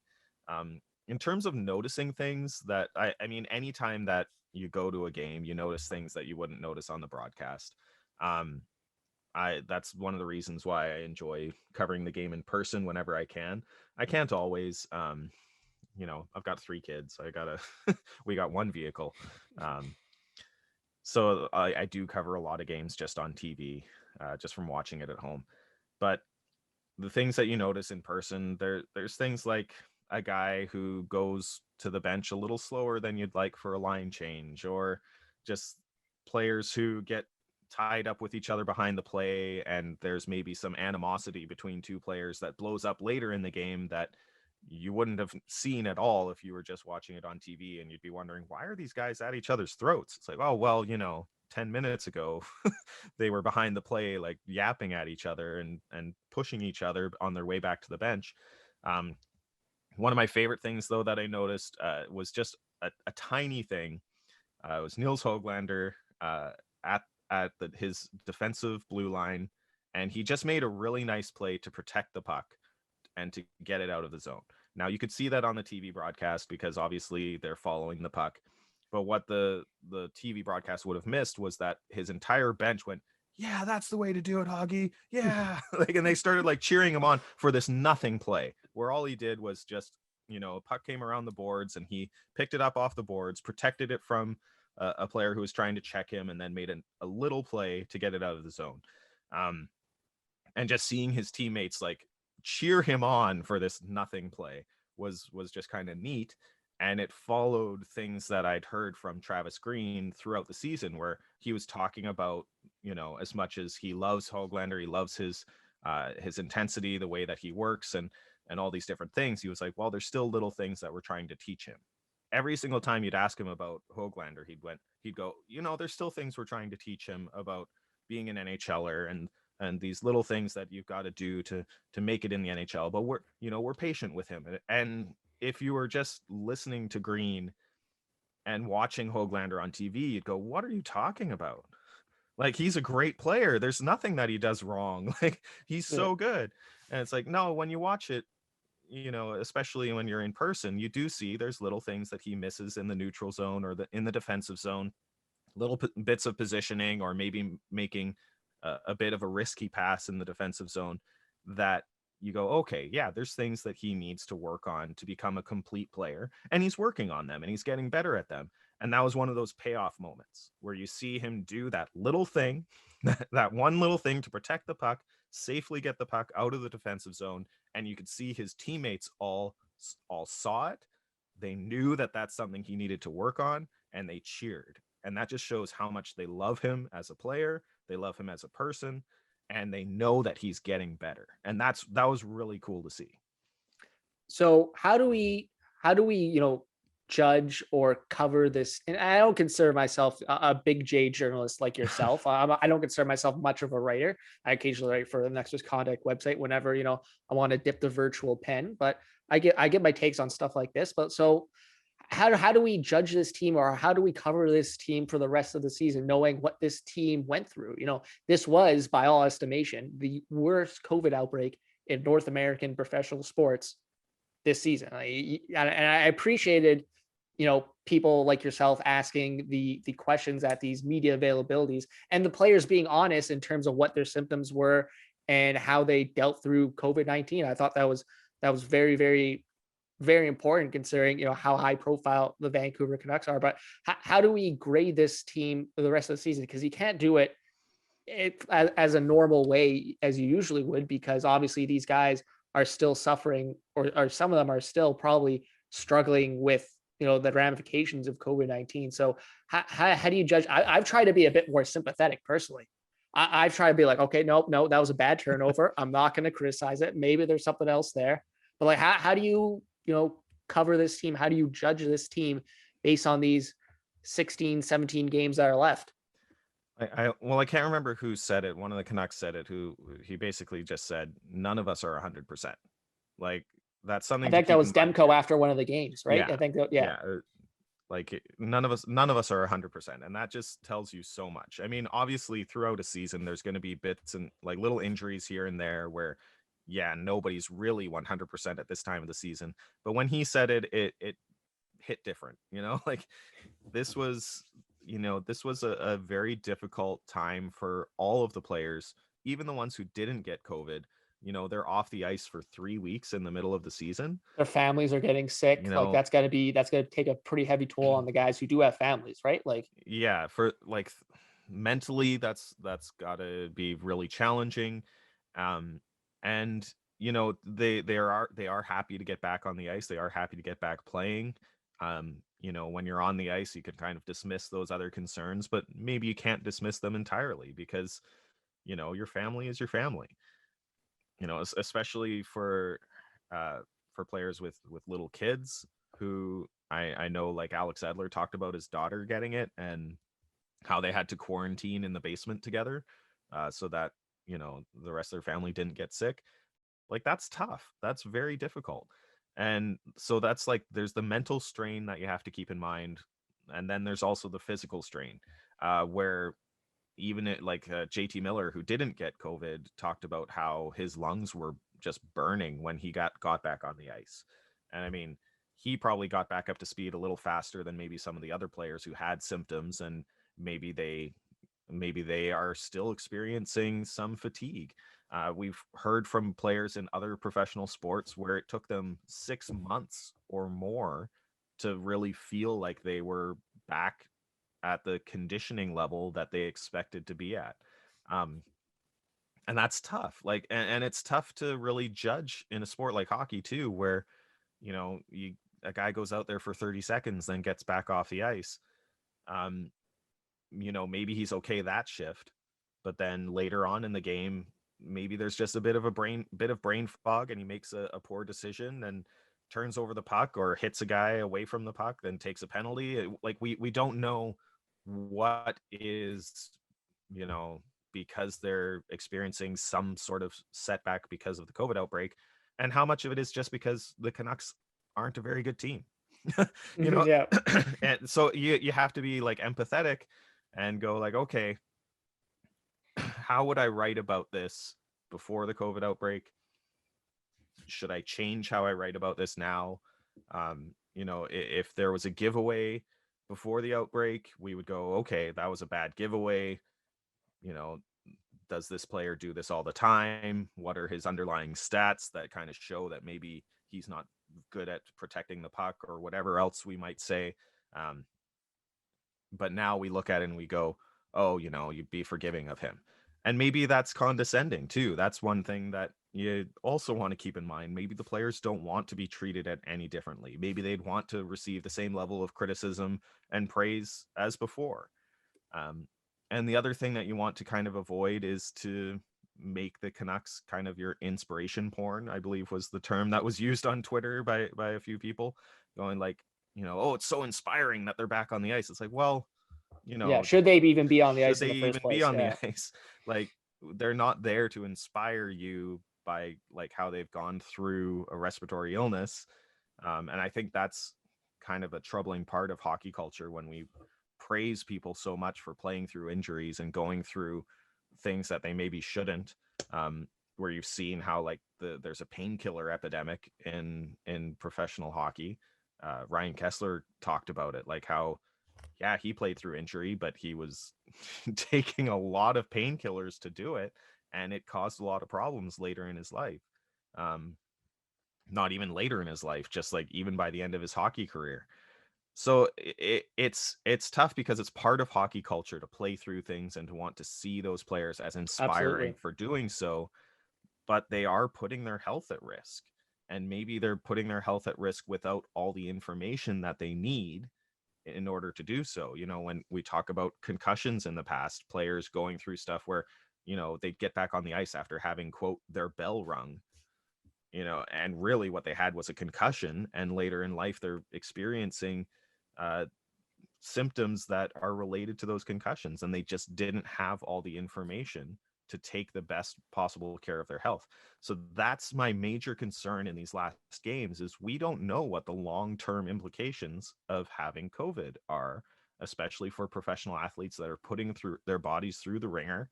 In terms of noticing things, that I mean, anytime that you go to a game, you notice things that you wouldn't notice on the broadcast. um I That's one of the reasons why I enjoy covering the game in person whenever I can. I can't always. I've got 3 kids. I gotta we got one vehicle. um so I do cover a lot of games just on TV, just from watching it at home. But the things that you notice in person, there's things like a guy who goes to the bench a little slower than you'd like for a line change, or just players who get tied up with each other behind the play, and there's maybe some animosity between two players that blows up later in the game that you wouldn't have seen at all if you were just watching it on TV, and you'd be wondering, why are these guys at each other's throats? It's like, oh well, 10 minutes ago they were behind the play like yapping at each other and pushing each other on their way back to the bench. um, One of my favorite things though that I noticed was just a tiny thing. It was Niels Hoglander at his defensive blue line, and he just made a really nice play to protect the puck and to get it out of the zone. Now you could see that on the TV broadcast because obviously they're following the puck. But what the TV broadcast would have missed was that his entire bench went, "Yeah, that's the way to do it, Hoggy. Yeah." Like, and they started like cheering him on for this nothing play where all he did was just, a puck came around the boards and he picked it up off the boards, protected it from a player who was trying to check him, and then made a little play to get it out of the zone. Um, and just seeing his teammates like cheer him on for this nothing play was just kind of neat. And it followed things that I'd heard from Travis Green throughout the season, where he was talking about, as much as he loves Hoglander, he loves his intensity, the way that he works, and all these different things. He was like, well, there's still little things that we're trying to teach him. Every single time you'd ask him about Hoglander, he'd go, there's still things we're trying to teach him about being an NHLer and these little things that you've got to do to make it in the NHL. But we're patient with him. And if you were just listening to Green and watching Höglander on TV, you'd go, "What are you talking about? Like, he's a great player. There's nothing that he does wrong. Like, he's Yeah. so good." And it's like, no, when you watch it, especially when you're in person, you do see there's little things that he misses in the neutral zone or in the defensive zone, little bits of positioning, or maybe making a bit of a risky pass in the defensive zone that you go, okay, yeah, there's things that he needs to work on to become a complete player, and he's working on them and he's getting better at them. And that was one of those payoff moments where you see him do that little thing, that one little thing to protect the puck, safely get the puck out of the defensive zone, and you could see his teammates all saw it. They knew that that's something he needed to work on, and they cheered. And that just shows how much they love him as a player, they love him as a person, and they know that he's getting better. And that was really cool to see. So how do we judge or cover this? And I don't consider myself a big J journalist like yourself. I don't consider myself much of a writer. I occasionally write for the Next Contact website whenever I want to dip the virtual pen, but I get my takes on stuff like this. But so how do we judge this team, or how do we cover this team for the rest of the season, knowing what this team went through? This was, by all estimation, the worst COVID outbreak in North American professional sports this season. And I appreciated, people like yourself asking the questions at these media availabilities, and the players being honest in terms of what their symptoms were and how they dealt through COVID-19. I thought that was very, very, very important, considering how high profile the Vancouver Canucks are. But how do we grade this team for the rest of the season? Because you can't do it as a normal way as you usually would, because obviously these guys are still suffering, or some of them are still probably struggling with the ramifications of COVID-19. So how do you judge? I've tried to be a bit more sympathetic personally. I've tried to be like, okay, nope, no, that was a bad turnover. I'm not going to criticize it. Maybe there's something else there. But like, how do you cover this team? How do you judge this team based on these 16, 17 games that are left? I can't remember who said it. One of the Canucks said it. Who he basically just said, none of us are 100%. Like, that's I something to think that keep was in mind. Demko after one of the games, right? Yeah, I think that, yeah. yeah. Like, none of us are 100%, and that just tells you so much. I mean, obviously, throughout a season, there's going to be bits and like little injuries here and there where, yeah, nobody's really 100% at this time of the season. But when he said it, it hit different. Like, this was this was a very difficult time for all of the players, even the ones who didn't get COVID. They're off the ice for 3 weeks in the middle of the season. Their families are getting you sick. Like, know that's gonna take a pretty heavy toll on the guys who do have families, right? Like, yeah, for like mentally, that's gotta be really challenging. Um and they are happy to get back on the ice, they are happy to get back playing. When you're on the ice, you can kind of dismiss those other concerns, but maybe you can't dismiss them entirely, because your family is your family. Especially for players with little kids, who I know, like Alex Edler talked about his daughter getting it, and how they had to quarantine in the basement together, so that the rest of their family didn't get sick. Like, that's tough, that's very difficult. And so that's like, there's the mental strain that you have to keep in mind, and then there's also the physical strain, where even like JT Miller, who didn't get COVID, talked about how his lungs were just burning when he got back on the ice. And I mean, he probably got back up to speed a little faster than maybe some of the other players who had symptoms, and maybe they are still experiencing some fatigue. We've heard from players in other professional sports where it took them 6 months or more to really feel like they were back at the conditioning level that they expected to be at. Um, and that's tough. Like, and it's tough to really judge in a sport like hockey too, where a guy goes out there for 30 seconds, then gets back off the ice. Um, maybe he's okay that shift, but then later on in the game, maybe there's just a bit of brain fog, and he makes a poor decision and turns over the puck, or hits a guy away from the puck, then takes a penalty. Like, we don't know what is, you know, because they're experiencing some sort of setback because of the COVID outbreak, and how much of it is just because the Canucks aren't a very good team. You know, Yeah. and so you have to be like empathetic and go like, okay, how would I write about this before the COVID outbreak? Should I change how I write about this now? You know, if there was a giveaway before the outbreak, we would go, okay, that was a bad giveaway. You know, does this player do this all the time? What are his underlying stats that kind of show that maybe he's not good at protecting the puck or whatever else we might say? Um, but now we look at it and we go, oh, you know, you'd be forgiving of him. And maybe that's condescending too. That's one thing that you also want to keep in mind. Maybe the players don't want to be treated at any differently. Maybe they'd want to receive the same level of criticism and praise as before. Um, and the other thing that you want to kind of avoid is to make the Canucks kind of your inspiration porn, I believe was the term that was used on Twitter by a few people, going like, you know, oh, it's so inspiring that they're back on the ice. It's like, well, you Yeah. know, Should they even be on the should ice in they the first even be place? on the Yeah. ice? Like, they're not there to inspire you by like how they've gone through a respiratory illness. And I think that's kind of a troubling part of hockey culture when we praise people so much for playing through injuries and going through things that they maybe shouldn't. Where you've seen how like there's a painkiller epidemic in professional hockey. Ryan Kessler talked about it, like how yeah, he played through injury, but he was taking a lot of painkillers to do it, and it caused a lot of problems later in his life. Um, Not even later in his life, just like even by the end of his hockey career. So it's tough because it's part of hockey culture to play through things and to want to see those players as inspiring Absolutely. for doing so, but they are putting their health at risk. And maybe they're putting their health at risk without all the information that they need in order to do so. You know, when we talk about concussions in the past, players going through stuff where, you know, they'd get back on the ice after having, quote, their bell rung, you know, and really what they had was a concussion. And later in life, they're experiencing uh, symptoms that are related to those concussions, and they just didn't have all the information to take the best possible care of their health. So that's my major concern in these last games is we don't know what the long-term implications of having COVID are, especially for professional athletes that are putting through their bodies through the ringer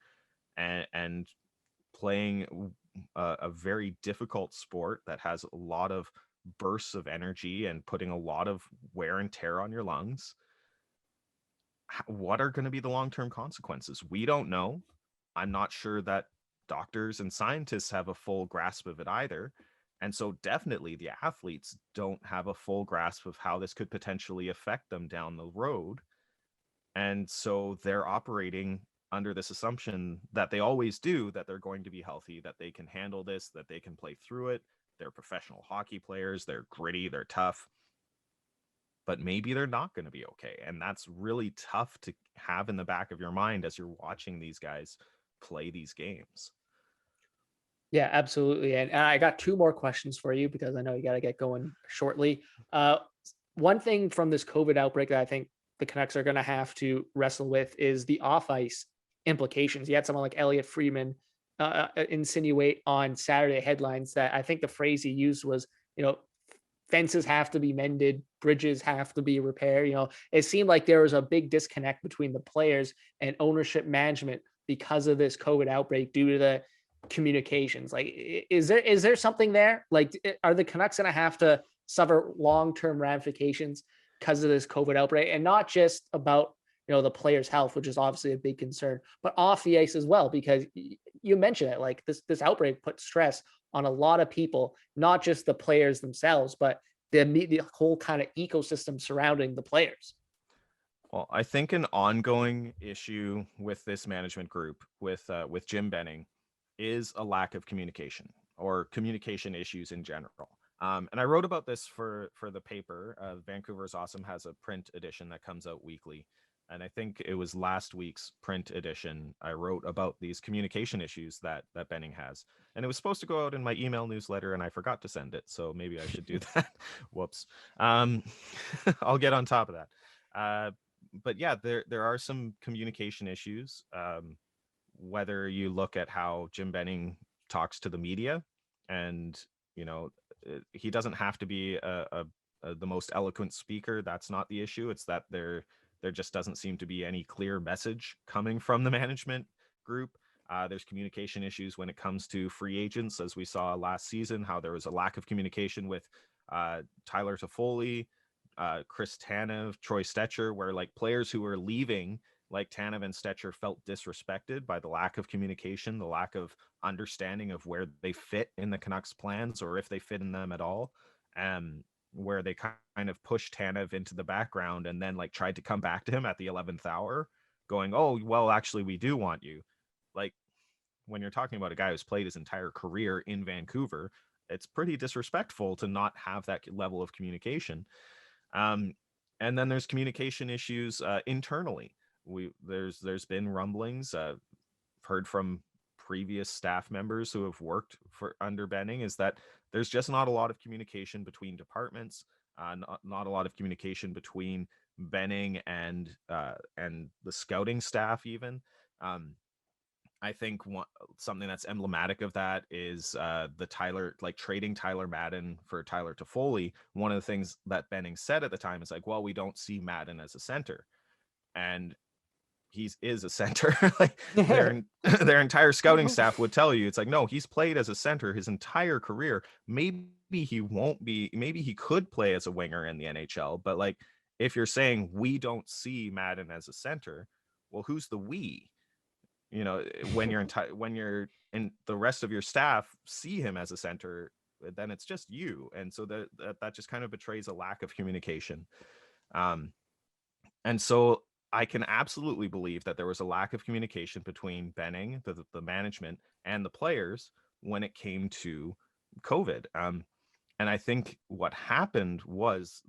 and playing a very difficult sport that has a lot of bursts of energy and putting a lot of wear and tear on your lungs. What are going to be the long-term consequences? We don't know. I'm not sure that doctors and scientists have a full grasp of it either. And so definitely the athletes don't have a full grasp of how this could potentially affect them down the road. And so they're operating under this assumption that they always do, that they're going to be healthy, that they can handle this, that they can play through it. They're professional hockey players, they're gritty, they're tough, but maybe they're not going to be okay. And that's really tough to have in the back of your mind as you're watching these guys play these games. Yeah, absolutely. And I got two more questions for you because I know you got to get going shortly. Uh, One thing from this COVID outbreak that I think the Canucks are going to have to wrestle with is the off ice implications. You had someone like Elliot Friedman insinuate on Saturday headlines that I think the phrase he used was, you know, fences have to be mended, bridges have to be repaired. You know, it seemed like there was a big disconnect between the players and ownership management because of this COVID outbreak due to the communications. Like, is there something there? Like, are the Canucks going to have to suffer long-term ramifications because of this COVID outbreak, and not just about the players' health, which is obviously a big concern, but off the ice as well? Because you mentioned it, like this outbreak put stress on a lot of people, not just the players themselves, but the whole kind of ecosystem surrounding the players. Well, I think an ongoing issue with this management group, with Jim Benning, is a lack of communication or communication issues in general. And I wrote about this for the paper. Vancouver's Awesome has a print edition that comes out weekly, and I think it was last week's print edition I wrote about these communication issues that Benning has. And it was supposed to go out in my email newsletter, and I forgot to send it, so maybe I should do that. Whoops. I'll get on top of that. But yeah, there are some communication issues. whether you look at how Jim Benning talks to the media, and he doesn't have to be the most eloquent speaker. That's not the issue. It's that there just doesn't seem to be any clear message coming from the management group. There's communication issues when it comes to free agents, as we saw last season, how there was a lack of communication with Tyler Toffoli, Chris Tanev, Troy Stecher, where like players who were leaving, like Tanev and Stecher, felt disrespected by the lack of communication, the lack of understanding of where they fit in the Canucks plans, or if they fit in them at all. Where they kind of pushed Tanev into the background and then like tried to come back to him at the 11th hour going, oh, well, actually, we do want you. Like, when you're talking about a guy who's played his entire career in Vancouver, it's pretty disrespectful to not have that level of communication. And then there's communication issues internally. There's been rumblings. Heard from previous staff members who have worked for under Benning is that there's just not a lot of communication between departments, not a lot of communication between Benning and the scouting staff even. I think something that's emblematic of that is the trading Tyler Madden for Tyler Toffoli. One of the things that Benning said at the time is like, well, we don't see Madden as a center. And he is a center. Like their entire scouting staff would tell you, it's like, no, he's played as a center his entire career. Maybe he won't be, maybe he could play as a winger in the NHL, but like, if you're saying we don't see Madden as a center, well, who's the we? When you're in the rest of your staff see him as a center, then it's just you. And so that just kind of betrays a lack of communication. And so I can absolutely believe that there was a lack of communication between Benning, the management, and the players when it came to COVID. And I think what happened is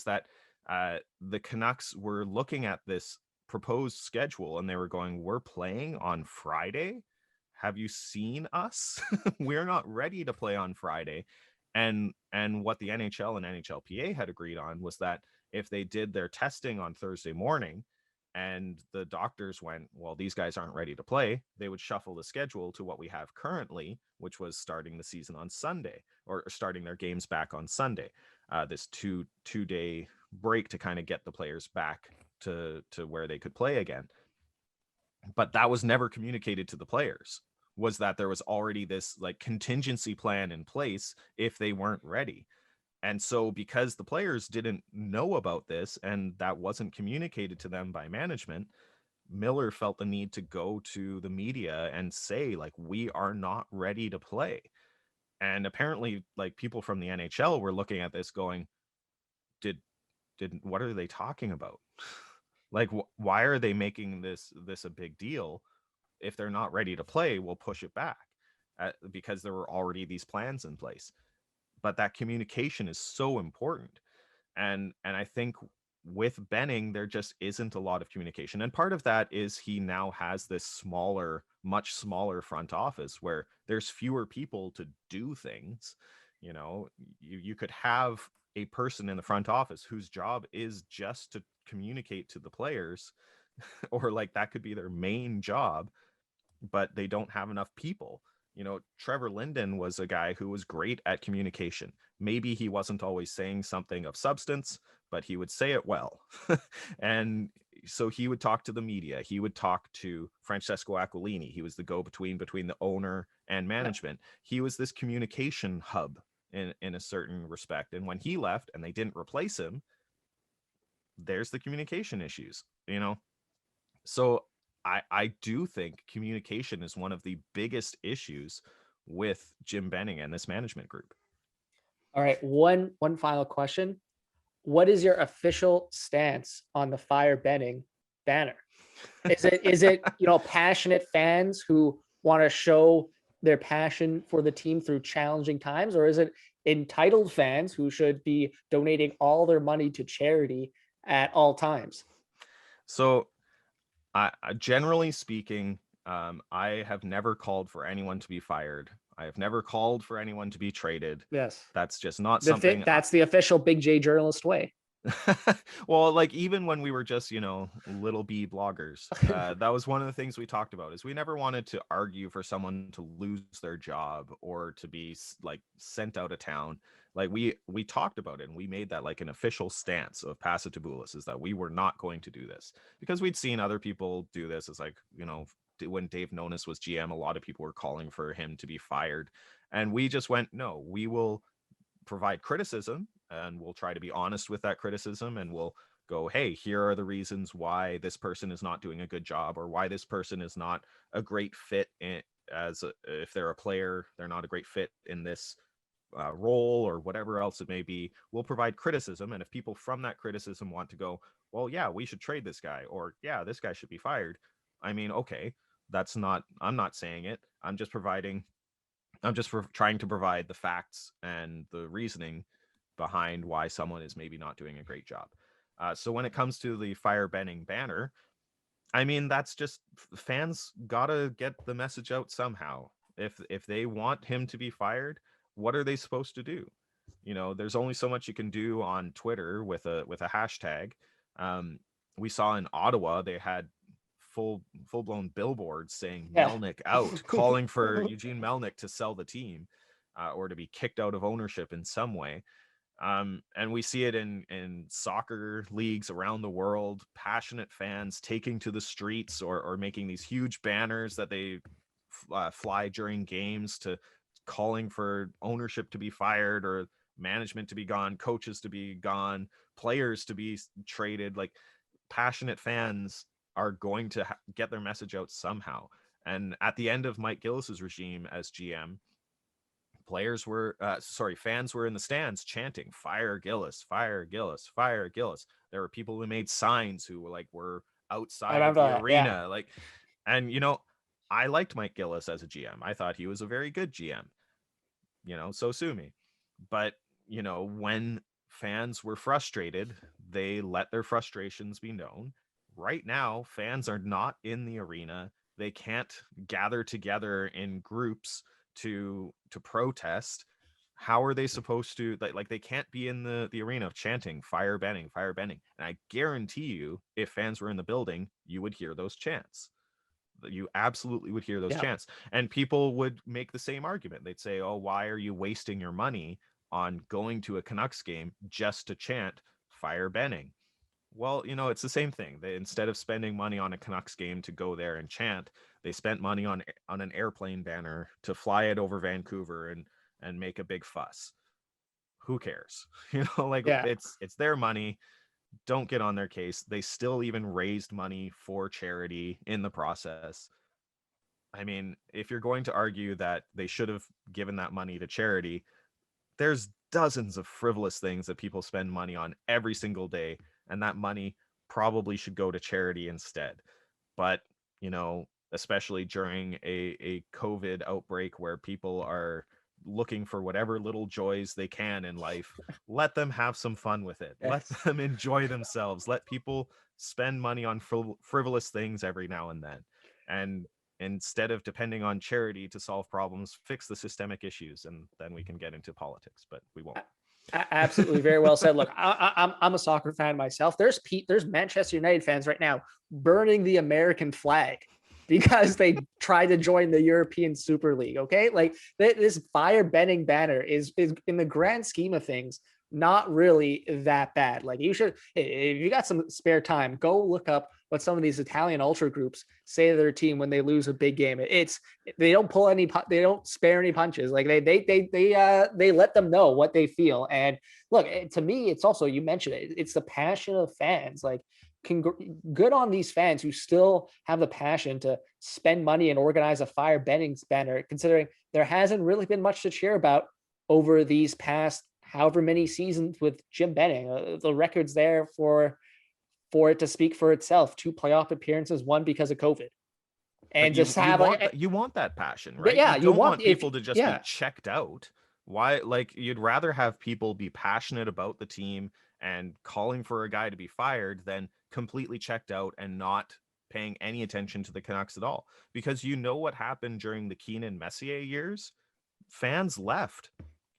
that the Canucks were looking at this proposed schedule and they were going, we're playing on Friday. Have you seen us? We're not ready to play on Friday. And what the NHL and NHLPA had agreed on was that if they did their testing on Thursday morning and the doctors went, well, these guys aren't ready to play, they would shuffle the schedule to what we have currently, which was starting the season on Sunday, or starting their games back on Sunday. This two-day break to kind of get the players back to where they could play again. But that was never communicated to the players, was that there was already this like contingency plan in place if they weren't ready. And so because the players didn't know about this and that wasn't communicated to them by management, Miller felt the need to go to the media and say, like, we are not ready to play. And apparently, like, people from the NHL were looking at this going, what are they talking about? Like, why are they making this a big deal? If they're not ready to play, we'll push it back because there were already these plans in place. But that communication is so important. And I think with Benning, there just isn't a lot of communication. And part of that is he now has this much smaller front office where there's fewer people to do things. You could have a person in the front office whose job is just to communicate to the players, or like that could be their main job, but they don't have enough people. Trevor Linden was a guy who was great at communication. Maybe he wasn't always saying something of substance, but he would say it well. And so he would talk to the media. He would talk to Francesco Aquilini. He was the go-between between the owner and management. He was this communication hub in a certain respect. And when he left and they didn't replace him, there's the communication issues, So I do think communication is one of the biggest issues with Jim Benning and this management group. All right, one final question. What is your official stance on the Fire Benning banner? Is it passionate fans who want to show their passion for the team through challenging times, or is it entitled fans who should be donating all their money to charity at all times? So generally speaking, I have never called for anyone to be fired. I have never called for anyone to be traded. Yes. That's just not something. That's the official Big J journalist way. Well, like even when we were just, little b bloggers, that was one of the things we talked about is we never wanted to argue for someone to lose their job or to be like sent out of town. Like we talked about it and we made that like an official stance of Pass It to Boulas is that we were not going to do this because we'd seen other people do this. It's like, when Dave Nonis was GM, a lot of people were calling for him to be fired. And we just went, no, we will provide criticism and we'll try to be honest with that criticism, and we'll go, hey, here are the reasons why this person is not doing a good job or why this person is not a great fit if they're a player, they're not a great fit in this role or whatever else it may be. We'll provide criticism, and if people from that criticism want to go, well, yeah, we should trade this guy, or yeah, this guy should be fired, I mean, okay, I'm not saying it, I'm just trying to provide the facts and the reasoning behind why someone is maybe not doing a great job. So when it comes to the fire Benning banner, I mean, that's just fans gotta get the message out somehow. If they want him to be fired, what are they supposed to do? There's only so much you can do on Twitter with a hashtag. Um, we saw in Ottawa they had full blown billboards saying Yeah. Melnick out, calling for Eugene Melnick to sell the team or to be kicked out of ownership in some way. And we see it in soccer leagues around the world, passionate fans taking to the streets or making these huge banners that they fly during games to calling for ownership to be fired or management to be gone, coaches to be gone, players to be traded. Like, passionate fans are going to get their message out somehow. And at the end of Mike Gillis's regime as GM, fans were in the stands chanting, fire Gillis, fire Gillis, fire Gillis. There were people who made signs who were I outside of remember the that. Yeah. arena. And I liked Mike Gillis as a GM. I thought he was a very good GM. So sue me. But, when fans were frustrated, they let their frustrations be known. Right now, fans are not in the arena. They can't gather together in groups to protest. How are they supposed to, like they can't be in the arena chanting fire Benning, fire Benning? And I guarantee you, if fans were in the building, you would hear those chants. You absolutely would hear those Yeah. chants, and people would make the same argument. They'd say, oh, why are you wasting your money on going to a Canucks game just to chant fire Benning? Well, it's the same thing. They, instead of spending money on a Canucks game to go there and chant, they spent money on an airplane banner to fly it over Vancouver and make a big fuss. Who cares? Yeah. It's their money. Don't get on their case. They still even raised money for charity in the process. I mean, if you're going to argue that they should have given that money to charity, there's dozens of frivolous things that people spend money on every single day, and that money probably should go to charity instead. But, especially during a COVID outbreak where people are looking for whatever little joys they can in life, let them have some fun with it. Let Yes. them enjoy themselves. Let people spend money on frivolous things every now and then. And instead of depending on charity to solve problems, fix the systemic issues, and then we can get into politics, but we won't. Absolutely, very well said. Look, I'm a soccer fan myself. There's Manchester United fans right now burning the American flag because they tried to join the European Super League. Okay, like this fire Benning banner is in the grand scheme of things not really that bad. Like, you should, if you got some spare time, go look up what some of these Italian ultra groups say to their team when they lose a big game. It's, they don't pull any, they don't spare any punches. Like, they let them know what they feel. And look, to me, it's also, you mentioned it, it's the passion of fans. Like, good on these fans who still have the passion to spend money and organize a fire Benning's banner, considering there hasn't really been much to cheer about over these past however many seasons with Jim Benning. The record's there for it to speak for itself. 2 playoff appearances, 1 because of COVID. And But just have you want that passion, right? Yeah, You don't want people to just be checked out. Why? Like, you'd rather have people be passionate about the team and calling for a guy to be fired than completely checked out and not paying any attention to the Canucks at all. Because what happened during the Keenan Messier years? Fans left.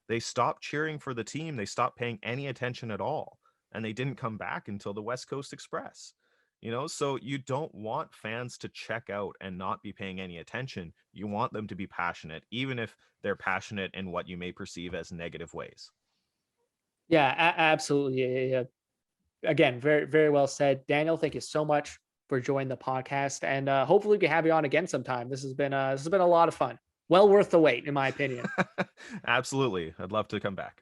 They stopped cheering for the team. They stopped paying any attention at all. and they didn't come back until the West Coast Express. So you don't want fans to check out and not be paying any attention. You want them to be passionate, even if they're passionate in what you may perceive as negative ways. Yeah, absolutely. Yeah. Again, very, very well said. Daniel, thank you so much for joining the podcast. And hopefully we can have you on again sometime. This has been a lot of fun. Well worth the wait, in my opinion. Absolutely. I'd love to come back.